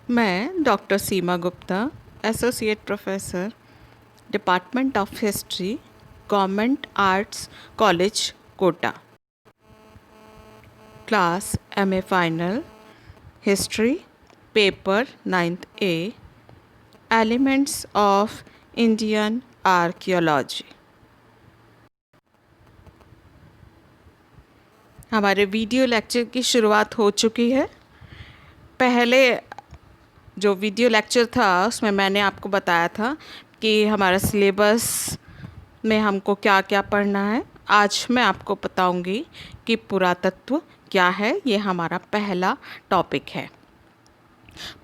मैं doctor Seema Gupta, associate professor, department of history, government arts college, Kota. Class MA final, history, paper 9th A, elements of Indian archaeology. हमारे video lecture की शुरुआत हो चुकी है। पहले जो वीडियो लेक्चर था उसमें मैंने आपको बताया था कि हमारा सिलेबस में हमको क्या क्या पढ़ना है। आज मैं आपको बताऊंगी कि पुरातत्व क्या है। ये हमारा पहला टॉपिक है।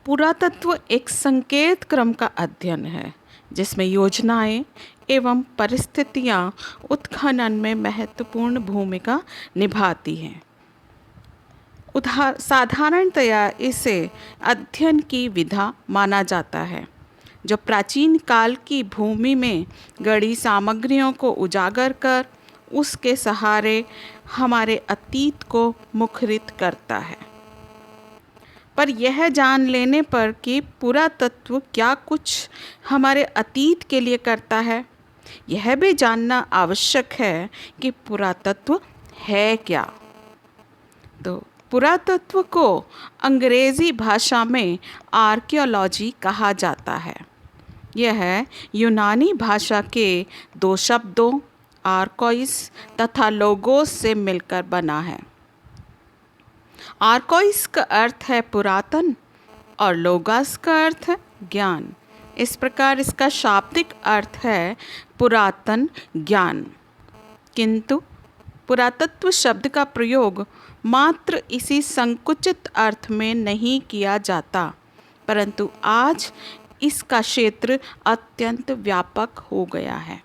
पुरातत्व एक संकेत क्रम का अध्ययन है जिसमें योजनाएं एवं परिस्थितियां उत्खनन में महत्वपूर्ण भूमिका निभाती हैं। साधारणतया इसे अध्ययन की विधा माना जाता है जो प्राचीन काल की भूमि में गढ़ी सामग्रियों को उजागर कर उसके सहारे हमारे अतीत को मुखरित करता है। पर यह जान लेने पर कि पुरातत्व क्या कुछ हमारे अतीत के लिए करता है, यह भी जानना आवश्यक है कि पुरातत्व है क्या। तो पुरातत्व को अंग्रेज़ी भाषा में आर्कियोलॉजी कहा जाता है। यह यूनानी भाषा के दो शब्दों आर्कोइस तथा लोगोस से मिलकर बना है। आर्कोइस का अर्थ है पुरातन और लोगोस का अर्थ है ज्ञान। इस प्रकार इसका शाब्दिक अर्थ है पुरातन ज्ञान। किंतु पुरातत्व शब्द का प्रयोग मात्र इसी संकुचित अर्थ में नहीं किया जाता, परंतु आज इसका क्षेत्र अत्यंत व्यापक हो गया है।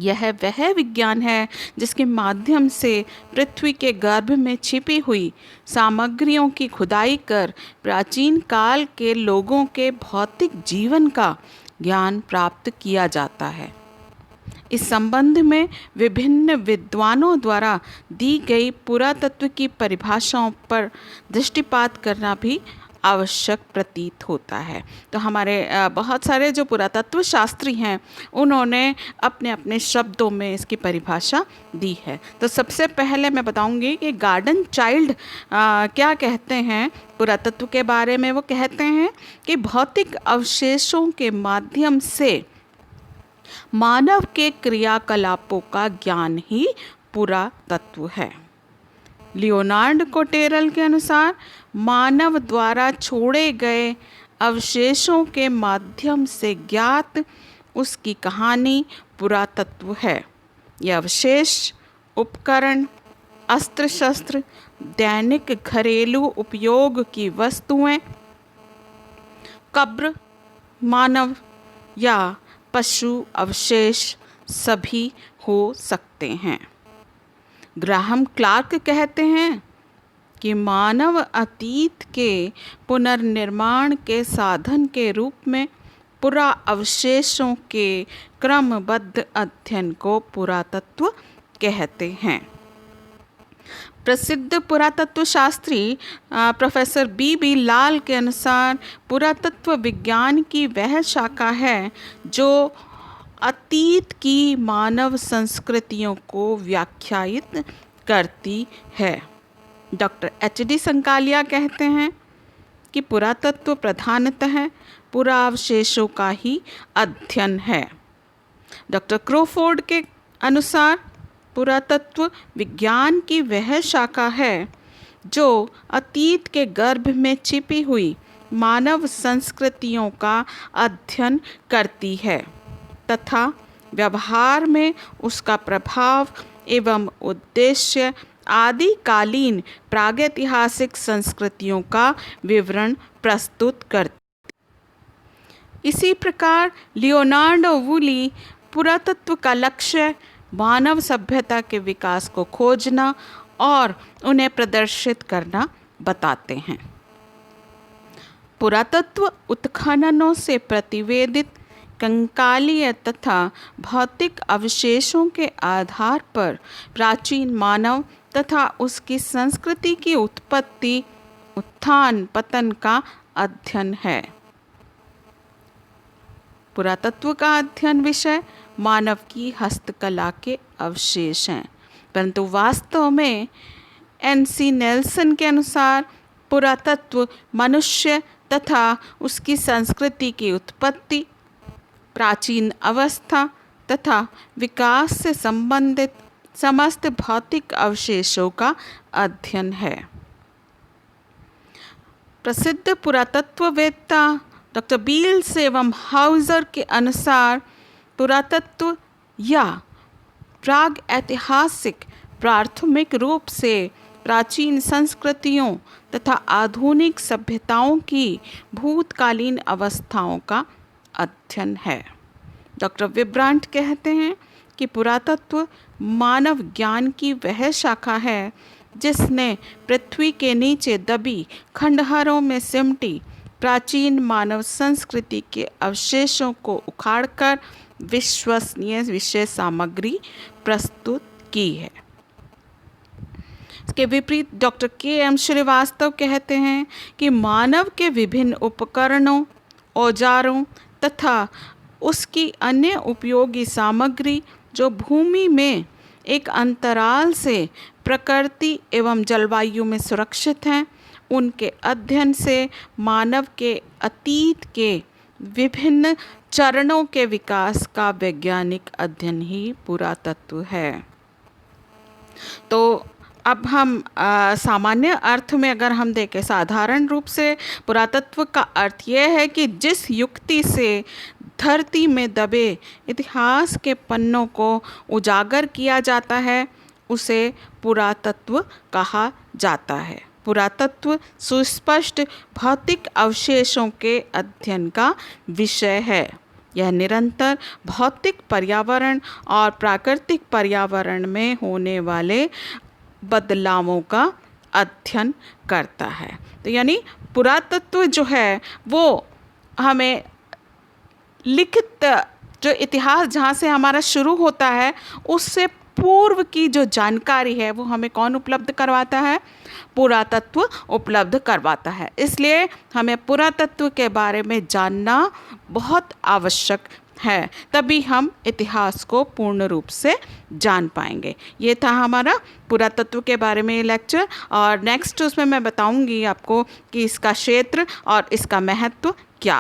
यह वह विज्ञान है जिसके माध्यम से पृथ्वी के गर्भ में छिपी हुई सामग्रियों की खुदाई कर प्राचीन काल के लोगों के भौतिक जीवन का ज्ञान प्राप्त किया जाता है। इस संबंध में विभिन्न विद्वानों द्वारा दी गई पुरातत्व की परिभाषाओं पर दृष्टिपात करना भी आवश्यक प्रतीत होता है। तो हमारे बहुत सारे जो पुरातत्व शास्त्री हैं उन्होंने अपने अपने शब्दों में इसकी परिभाषा दी है। तो सबसे पहले मैं बताऊंगी कि गार्डन चाइल्ड क्या कहते हैं पुरातत्व के बारे में। वो कहते हैं कि भौतिक अवशेषों के माध्यम से मानव के क्रियाकलापों का ज्ञान ही पुरातत्व है। लियोनार्ड कोटेरल के अनुसार मानव द्वारा छोड़े गए अवशेषों के माध्यम से ज्ञात उसकी कहानी पुरातत्व है। यह अवशेष उपकरण, अस्त्र शस्त्र, दैनिक घरेलू उपयोग की वस्तुएं, कब्र, मानव या पशु अवशेष सभी हो सकते हैं। ग्राहम क्लार्क कहते हैं कि मानव अतीत के पुनर्निर्माण के साधन के रूप में पुरा अवशेषों के क्रमबद्ध अध्ययन को पुरातत्व कहते हैं। प्रसिद्ध पुरातत्व शास्त्री प्रोफेसर बी लाल के अनुसार पुरातत्व विज्ञान की वह शाखा है जो अतीत की मानव संस्कृतियों को व्याख्यायित करती है। Doctor HD. संकालिया कहते हैं कि पुरातत्व प्रधानतः पुरावशेषों का ही अध्ययन है। डॉक्टर क्रोफोर्ड के अनुसार पुरातत्व विज्ञान की वह शाखा है जो अतीत के गर्भ में छिपी हुई मानव संस्कृतियों का अध्ययन करती है तथा व्यवहार में उसका प्रभाव एवं उद्देश्य आदिकालीन प्रागैतिहासिक संस्कृतियों का विवरण प्रस्तुत करती। इसी प्रकार लियोनार्डो वुली पुरातत्व का लक्ष्य मानव सभ्यता के विकास को खोजना और उन्हें प्रदर्शित करना बताते हैं। पुरातत्व उत्खननों से प्रतिवेदित कंकालीय तथा भौतिक अवशेषों के आधार पर प्राचीन मानव तथा उसकी संस्कृति की उत्पत्ति, उत्थान, पतन का अध्ययन है। पुरातत्व का अध्ययन विषय मानव की हस्तकला के अवशेष हैं, परंतु वास्तव में एन.सी. नेल्सन के अनुसार पुरातत्व मनुष्य तथा उसकी संस्कृति की उत्पत्ति, प्राचीन अवस्था तथा विकास से संबंधित समस्त भौतिक अवशेषों का अध्ययन है। प्रसिद्ध पुरातत्ववेत्ता डॉक्टर बील्स एवं हाउजर के अनुसार पुरातत्व या प्राग ऐतिहासिक प्राथमिक रूप से प्राचीन संस्कृतियों तथा आधुनिक सभ्यताओं की भूतकालीन अवस्थाओं का अध्ययन है। डॉक्टर विब्रांट कहते हैं कि पुरातत्व मानव ज्ञान की वह शाखा है जिसने पृथ्वी के नीचे दबी खंडहरों में सिमटी प्राचीन मानव संस्कृति के अवशेषों को उखाड़कर विश्वसनीय विषय सामग्री प्रस्तुत की है। इसके विपरीत डॉक्टर के.एम. श्रीवास्तव कहते हैं कि मानव के विभिन्न उपकरणों, औजारों तथा उसकी अन्य उपयोगी सामग्री जो भूमि में एक अंतराल से प्रकृति एवं जलवायु में सुरक्षित हैं, उनके अध्ययन से मानव के अतीत के विभिन्न चरणों के विकास का वैज्ञानिक अध्ययन ही पुरातत्व है। तो अब हम सामान्य अर्थ में अगर हम देखें, साधारण रूप से पुरातत्व का अर्थ यह है कि जिस युक्ति से धरती में दबे इतिहास के पन्नों को उजागर किया जाता है उसे पुरातत्व कहा जाता है। पुरातत्व सुस्पष्ट भौतिक अवशेषों के अध्ययन का विषय है। यह निरंतर भौतिक पर्यावरण और प्राकृतिक पर्यावरण में होने वाले बदलावों का अध्ययन करता है। तो यानी पुरातत्व जो है वो हमें लिखित जो इतिहास जहाँ से हमारा शुरू होता है उससे पूर्व की जो जानकारी है वो हमें कौन उपलब्ध करवाता है? पुरातत्व उपलब्ध करवाता है। इसलिए हमें पुरातत्व के बारे में जानना बहुत आवश्यक है, तभी हम इतिहास को पूर्ण रूप से जान पाएंगे। ये था हमारा पुरातत्व के बारे में लेक्चर, और नेक्स्ट उसमें मैं बताऊंगी आपको कि इसका क्षेत्र और इसका महत्व